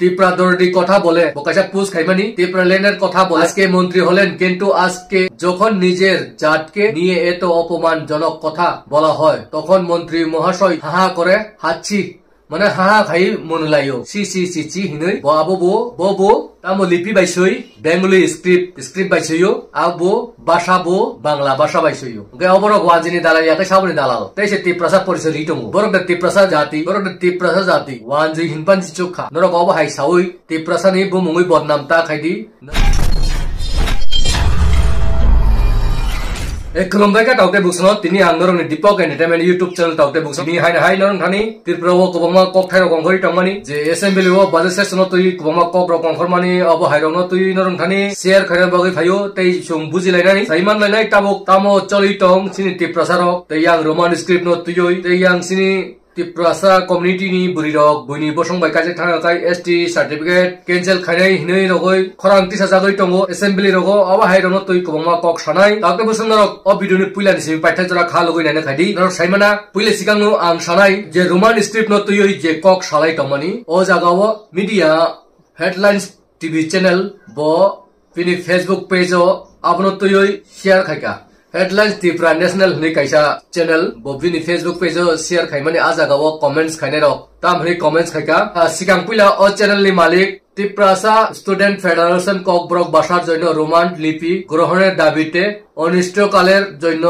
ত্রিপুরাদর্দি কথা বলে বকাশা পুস খাইমানি ত্রিপুরাল্যান্ডের কথা বলে আজকে মন্ত্রী হলেন, কিন্তু আজকে যখন নিজের জাতকে নিয়ে এত অপমানজনক কথা বলা হয় তখন মন্ত্রী মহাশয় হাহা করে হাঁচি মানে হাহা খাই মনুলাইও সি সি সি চি হিনই আবো বো তামো লিপি বাইসই বেঙ্গলি স্ক্রিপ্ট বাইসইও আবো ভাষা বো বাংলা ভাষা বাইসইও গে অবর ওয়াজিনি দালাই ইয়াকে সাবনি দালাল তাইসে ত্রিপ্রাসা পরিচয় লিটং বরক ত্রিপ্রাসা জাতি ওয়ানজি হিনপান চোখা নরক অব হাই সাউই ত্রিপ্রাসা নি বুমুই বদনাম তা খাইদি खुलुमबायखा टाउटे बुक्सनो तिनि आंगरनि दीपक एंटरटेनमेंट यूट्यूब चैनल टाउटे बुक्स नि हाय नरन थानि त्रिपुराव कबमा कक थाइरो कंखरि तंमानि जे एसेम्बली व बाजेट सेसनो तुइ कबमा कक रो कंखरमानि अब हाइरनो तुइ नरन थानि शेयर खैना बगै फायो तै सुं बुजिलायनानि साइमान लायनाय ताबक तामो चलि टं सिनि त्रिप्रासारक तै यां रोमान स्क्रिप्ट नो तुइ तै यां सिनि त्रिपुरासा कम्युनिटी नि बुरिरक बुनि बसंबाय काजे थांगाय एसटी सर्टिफिकेट कैंसिल खायनाय हिनै रगै खरांति साजागै टंगो एसेम्बली रगो अब हाइरनो तुइ कबमा कक सानाय ताके बुसनरक अब भिडियोनि पुइलानि सिम पाइथाय जरा खा लगैनानै खायदि नरक साइमाना पुइले सिगांनो आं सानाय जे रोमान स्क्रिप्ट नो तुइ जे कक सालाय टंमानि ओ जागाव मीडिया हेडलाइंस टीवी चैनल बो बिनि फेसबुक पेज आपनो तुइ शेयर खायका हेडलाइंस त्रिपुरा नेशनल हनै काइसा चैनल बबिनि फेसबुक पेज शेयर खाइमानि आजागाव कमेंट्स खाइनाय रक ताम हनै कमेंट्स खाइका सिगां पुइला अ चैनल नि मालिक त्रिपुरासा स्टूडेंट फेडारेशन ककब्रक भाषार जন্য रोमान लिपि ग्रहণের দাবিতে অনিষ্টকালের জন্য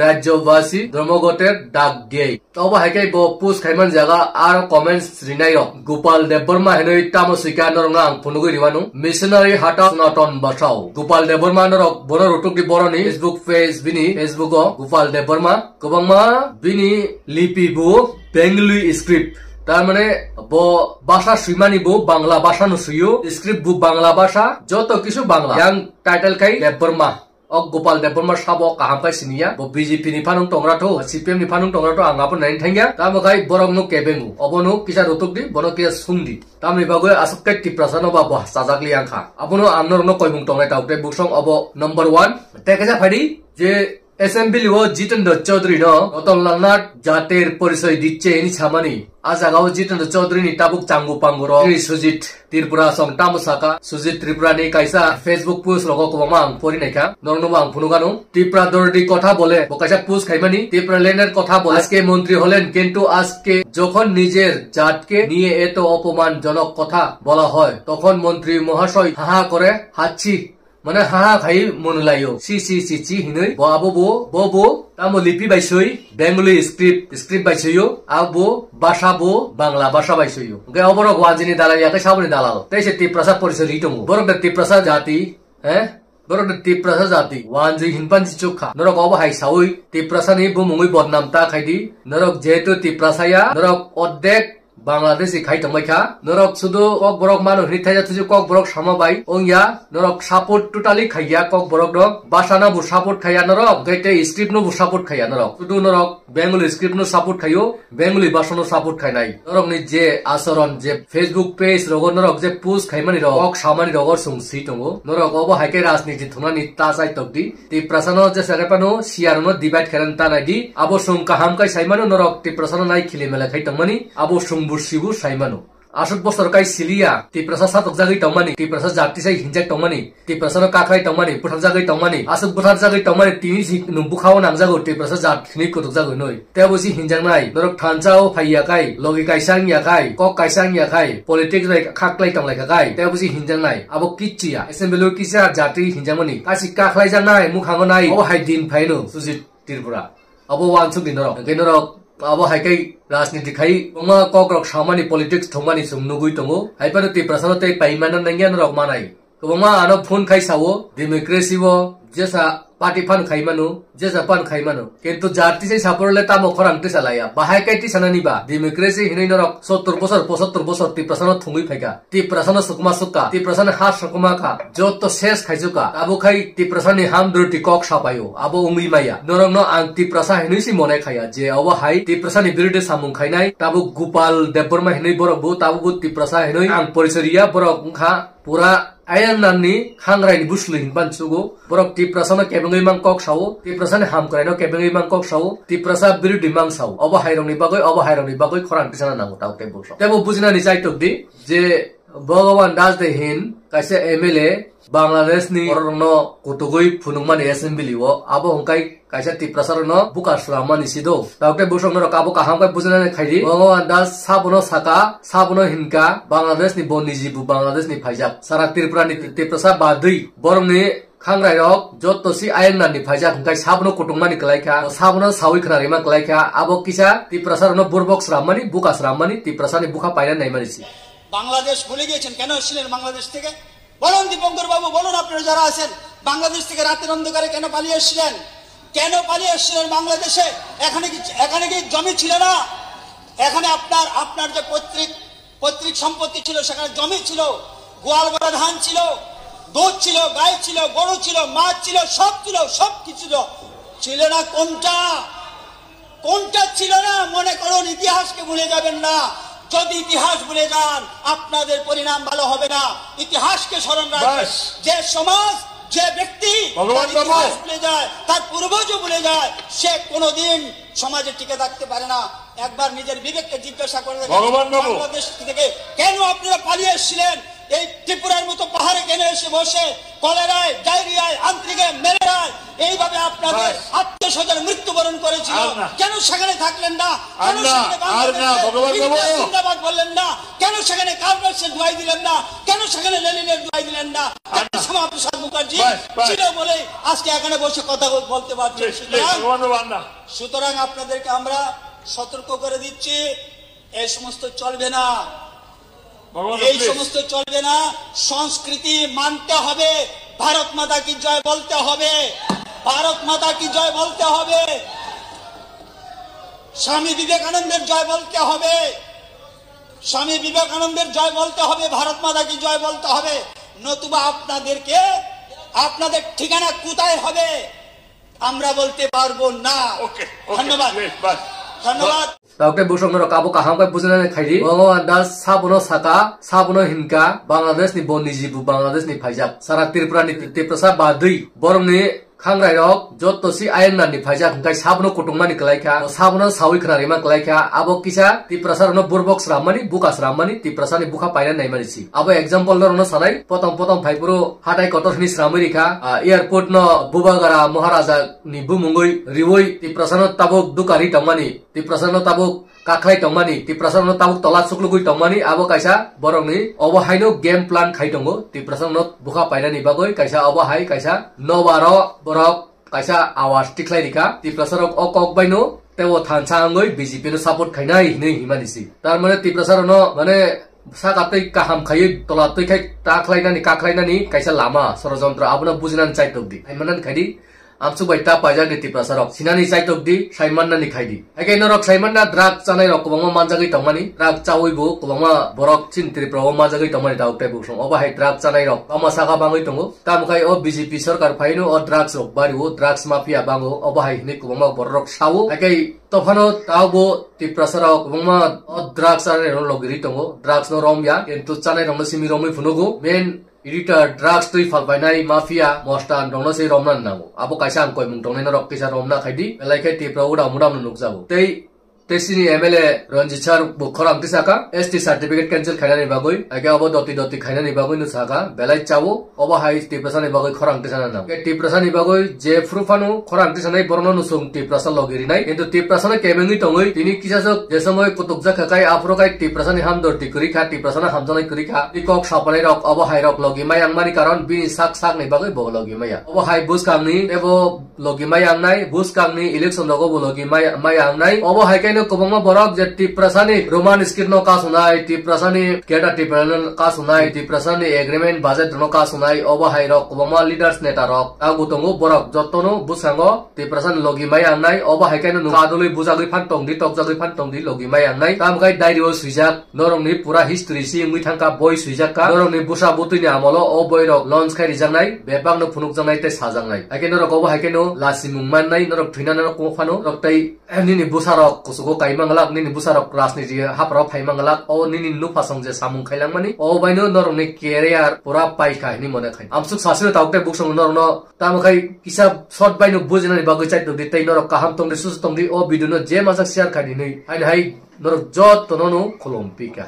রাজ্যবাসী ধর্মঘটের ডাক দিয়ে তবে হাইকাই পোস্ট খাইমান জায়গা আর কমেন্টস রিনাই গোপাল দেববর্মা হেনই তামসিকা নরঙা আং ফনুগৈ রিবানো মিশনারি হাটা সনাতন বাসাও গোপাল দেববর্মা নরক বড় রটুকি বড়নি ফেসবুক পেজ বিনি ফেসবুক গোপাল দেববর্মা গোবাংমা বিনি লিপি বু বেঙ্গলি স্ক্রিপ্ট तार माने बो भाषा सुइमानि बो बांग्ला भाषा नु सुयो स्क्रिप्ट बु बांग्ला भाषा जतो किसु बांग्ला यां टाइटल खाइ देबबर्मा अ गोपाल देबबर्मा साबो काहाम काय सिनिया बो बीजेपी नि फानुं टंगराथो सीपीएम नि फानुं टंगराथो आंगाबो नाइन थांगिया तामगाय बरंगनु केबेंगु अबनु किसा रतुकदि बनो के सुंदि तामनि बागै आसबकै टिप्रासानो बा साजागलि आंखा अबनु आमनरनो कयमुं टंगाय टाउटे बुकसं अबो नंबर 1 तेकेजा फादि जे एसेम्बली व जितेंद्र चौधरी न रतनलालनाथ जातेर परिचय दिच्छे नि छामानि आजागाव जितेंद्र चौधरी नि ताबुक चांगु पांगुरो सुजित त्रिपुरा सं तामुसाका सुजित त्रिपुरा नि काइसा फेसबुक पोस्ट रगो कबमा आं परिनायखा नरनो आं फुनुगानो त्रिपुरा दर्दी কথা বলে বকাশা পোস্ট খাইমানি ত্রিপুরাল্যান্ডের কথা বলে আজকে মন্ত্রী হলেন, কিন্তু আজকে যখন নিজের জাতকে নিয়ে এত অপমানজনক কথা বলা হয় তখন মন্ত্রী মহাশয় হাহা করে হাঁচি মানে হাহা খাই মনুলাইও সি সি সি চি হিনই আবো বো তামো লিপি বাইসই বেঙ্গলি স্ক্রিপ্ট বাইসইও আবো ভাষা বো বাংলা ভাষা বাইসইও গে অবর ওয়াজিনি দালাই ইয়াকে সাবনি দালাল তাইসে ত্রিপ্রাসা পরিচয় লিটং বরক ত্রিপ্রাসা জাতি বরক ত্রিপ্রাসা জাতি ওয়ানজি হিনপান চোখা নরক অব হাই সাউই ত্রিপ্রাসা নি বুমুই বদনাম তা খাইদি নরক যেহেতু ত্রিপ্রাসায়া নরক অর্ধেক बांग्लादेशी खाई तंबायखा नरक सुदु कक बरक मानो हिथाया तुजु कक बरक सामाबाय ओंया नरक सपोर्ट टोटाली खाइया कक बरक दं भाषाना बु सपोर्ट खाया नरक गैते स्क्रिप्ट नो बु सपोर्ट खाया नरक सुदु नरक बेंगली स्क्रिप्ट नो सपोर्ट खायो बेंगली भाषा नो सपोर्ट खाइनाय नरक नि जे आचरण जे फेसबुक पेज रग नरक जे पोस्ट खाइमानि रग कक सामानि रग सुंसि तंगो नरक अब हाइके राजनीति थुनानि तासाय तकदि त्रिप्रासानो जे सरेपानो सियारनो डिवाइड खेरन तानायदि आबो सुं काहाम काय साइमानो नरक त्रिप्रासानो नाय खिले मेला खाइ तंमानि आबो सुं बुरसिबु साइमानो आसुक बसर काय सिलिया त्रिप्रासा सातक जागै तंमानि त्रिप्रासा जाति साइ हिंजाक तंमानि त्रिप्रासानो काखाय तंमानि बुथार जागै तंमानि आसुक बुथार जागै तंमानि तिनि नुबुखाव नांजागौ त्रिप्रासा जातिनि कतक जागै नय तेबोसि हिंजांनाय नरक थानचाव फाइयाखाय लगे कायसां याखाय कक कायसां याखाय पॉलिटिक्स राय खाखलाय तंलायखाय तेबोसि हिंजांनाय आबो किचिया एसेम्बली किसा जाति हिंजांमनि कासि काखलाय जानाय मुखांगनाय अब हाय दिन फाइनो सुजित त्रिपुरा अब वानसुक दिनरक गेनरक अब हाइकै राजनीति खाई उमा कक्रक सामानि पॉलिटिक्स थंमानि सुंनुगुइ तंगो हाइपानो त्रिप्रासानो तै पाइमानन नंगियान रक मानाय गोबांमा आनो फोन खाइ सावो डेमोक्रेसी वो जेसा पार्टी फान खाइमानो जेसा पान खाइमानो किन्तु जाति से सापरले तामो खरांति सालाया बाहाय काइति सानानिबा डेमोक्रेसी हिनै नरक 70 बছর 75 বছর त्रिप्रासानो थंगै फाइका त्रिप्रासानो सुकमा सुका त्रिप्रासानो हा सुकमा का जतो शेष खाइजुका आबो खाइ त्रिप्रासानि हाम दुरति कक सापायो आबो उंगै माया नरंनो आं त्रिप्रासा हिनैसि मनाय खाया जे अब हाय त्रिप्रासानि बिरुद्धे सामुं खाइनाय ताबो गोपाल देबबर्मा हिनै बरबो ताबो त्रिप्रासा हिनै आं परिचरिया बरक खा पूरा आयन नाननि खांग्रायनि बुसलु हिनबान सुगो बरक त्रिप्रासानो केबेंगै मां कक सावो त्रिप्रासानि हाम करायनो केबेंगै मां कक सावो त्रिप्रासा बिरुद्धि मां साव अब हायरंनि बागै खरांति साना नांगौ ताउते बुसो तेबो बुजिनानि जायतकदि जे Bhagawan Das de hin kaisa MLA Bangladesh ni orno kutugui phunungmani assembly wo abo hongkai kaisa tiprasar no bukas ramani sido taukte busong no kabo kaham kai bujana khairi Bhagawan Das sabono saka sabono hinka Bangladesh ni boni jibu Bangladesh ni phaijak sara Tripura ni tiprasa badui borong ni Khangrai rok jotosi ayang ni phaijak hongkai sabono kutungmani kalaika sabono sawi khnari ma kalaika abo kisa tiprasar no burbox ramani bukas ramani tiprasa ni buka paina naimani si Bangladesh ভুলে গিয়েছেন কেন এসেছিলেন বাংলাদেশ থেকে বলুন দীপঙ্কর বাবু বলুন আপনারা যারা আছেন বাংলাদেশ থেকে রাতের অন্ধকারে কেন পালিয়ে এসেছিলেন বাংলাদেশে এখানে কি জমি ছিল না এখানে আপনার যে পৈতৃক সম্পত্তি ছিল সেখানে জমি ছিল গোয়াল গড়া ধান ছিল দুধ ছিল গাই ছিল গরু ছিল মাছ ছিল সব কিছু ছিল না কোনটা ছিল না মনে করুন ইতিহাসকে ভুলে যাবেন না যদি ইতিহাস ভুলে যান আপনাদের পরিণাম ভালো হবে না ইতিহাসকে স্মরণ রাখবেন যে সমাজ যে ব্যক্তি ইতিহাস ভুলে যায় তার পূর্বজ ভুলে যায় সে কোনোদিন সমাজে টিকে থাকতে পারে না একবার নিজের বিবেককে জিজ্ঞাসা করে বাংলাদেশ থেকে কেন আপনারা পালিয়ে এসেছিলেন এই ত্রিপুরার মতো পাহাড়ে কেন এসে বসে কলেরায় ডায়রিয়ায় আন্ত্রিকে ম্যালেরিয়ায় এইভাবে আপনাদের আত্মীয়স্বজন মৃত্যুবরণ করেছিল কেন সেখানে থাকলেন না কেন জিন্দাবাদ বললেন না কেন সেখানে কার্লসের দোয়াই দিলেন না কেন সেখানে লেনিনের দোয়াই দিলেন না শ্যামাপ্রসাদ মুখার্জি ছিল বলে আজকে এখানে বসে কথা বলতে পারছি সুতরাং আপনাদেরকে আমরা সতর্ক করে দিচ্ছি এই সমস্ত চলবে না সংস্কৃতি মানতে হবে ভারত মাতা কি জয় বলতে হবে স্বামী বিবেকানন্দের জয় বলতে হবে ভারত মাতা কি জয় বলতে হবে নতুবা আপনাদের ঠিকানা কোথায় হবে আমরা বলতে পারবো না ধন্যবাদ Taukte busong no kabo kaham kai bujana khairi Bhagawan Das sabono saka sabono hinka Bangladesh ni boni jibu Bangladesh ni phaijak sara Tripura ni tiprasa badui borong ni Khangrai rok jotosi ayang ni phaijak hongkai sabono kutungmani kalaika sabono sawi khnari ma kalaika abo kisa tiprasar no burbox ramani bukas ramani tiprasa ni buka paina naimani si abo example no sanai potong phaipuro hatai kotor ni Amerika airport no Bubagara Maharaja ni bumungoi riwoi tiprasa no tabok dukari tamani tiprasa no tabok kaklai tongmani tiprasa no tabuk tolat suklugui tongmani abo kaisa borong ni obo haino game plan khai tongo tiprasa no buka paina ni bagoi kaisa obo hai kaisa nobaro borok kaisa awas tiklai rika tiprasa rok okok baino tebo thansa angoi BJP no support khainai nei himanisi tar mane tiprasa no mane sakatei kaham khai tolatei khai taklainani kaklainani kaisa lama sorojantra abuna bujinan chaitokdi aimanan khaidi Amsu baita pajar ni tiprasa rok sinani chaitok di saiman na ni khaidi ake norok saiman na drug chanai rok kubangma manjagoi tongmani drug chawoi bu kubangma borok chin Tripura manjagoi tongmani daukte busong oba hai drug chanai rok ama saka bangoi tongo tamkai o BJP sarkar phaino o drugs rok bariu drugs mafia bango oba hai ni kubangma borok sawu ake tofano tawbo tiprasa rok kubangma o drugs chanai rok logiri tongo drugs no romya kintu chanai rok no simi romoi phunogo main Editor drugs tui falbainai mafia mostan dongna sei romnan nago abo kaisa ang koi mung dongnai na rok kisa romna khaidi belai khai Tripura uda mudam nukjabo tei Tesini MLA Ranjit Char bukhorang tisaka ST certificate cancel khainani bagoi age abo doti khainani bagoi nu saka belai chawo oba hai tiprasa ni bagoi khorang tisana nam ke tiprasa ni bagoi je frufanu khorang tisanai borno nu sung tiprasa logiri nai kintu tiprasa na kemengi tongoi tini kisasok je samoy kutukja khakai afrokai tiprasa ni hamdor tikuri kha tiprasa na hamjanai kuri kha tikok sapanai rok oba hai rok logi mayang mani karon bini sak ni bagoi bo logi maya oba hai buskang ni ebo logi mayang nai buskang ni election logo bo logi mayang nai oba hai kai kubangma borok je tiprasa ni roman skit no ka sunai tiprasa ni keta tipanan ka sunai tiprasa ni agreement budget no ka sunai oba hai rok kubangma leaders neta rok agutongo borok jotono busango tiprasa ni logi mai angnai oba hai kaino kadului bujagui phantong di tokjagui phantong di logi mai angnai tamkai diary o suijak norong ni pura history si ngui thangka boy suijak ka norong ni busa butui ni amolo o boy rok launch khai rijangnai bebang no phunuk jangnai te sajangnai haike norok oba hai kaino lasimung mannai norok thuinana no kofano rok tai ni busa rok kusugo kaimangalak nini busarok rasniti haprok phaimangalak o nini nufa songje samung khailangmani o baino norong ni career pura pai khai ni mone khai amsuk sasino taukte buksong norong no tamkai kisa short baino bujinani bagai chait di tai norok kaham tongdi sus tongdi o video no je masak share khai ni hai norok jot tonono kolompika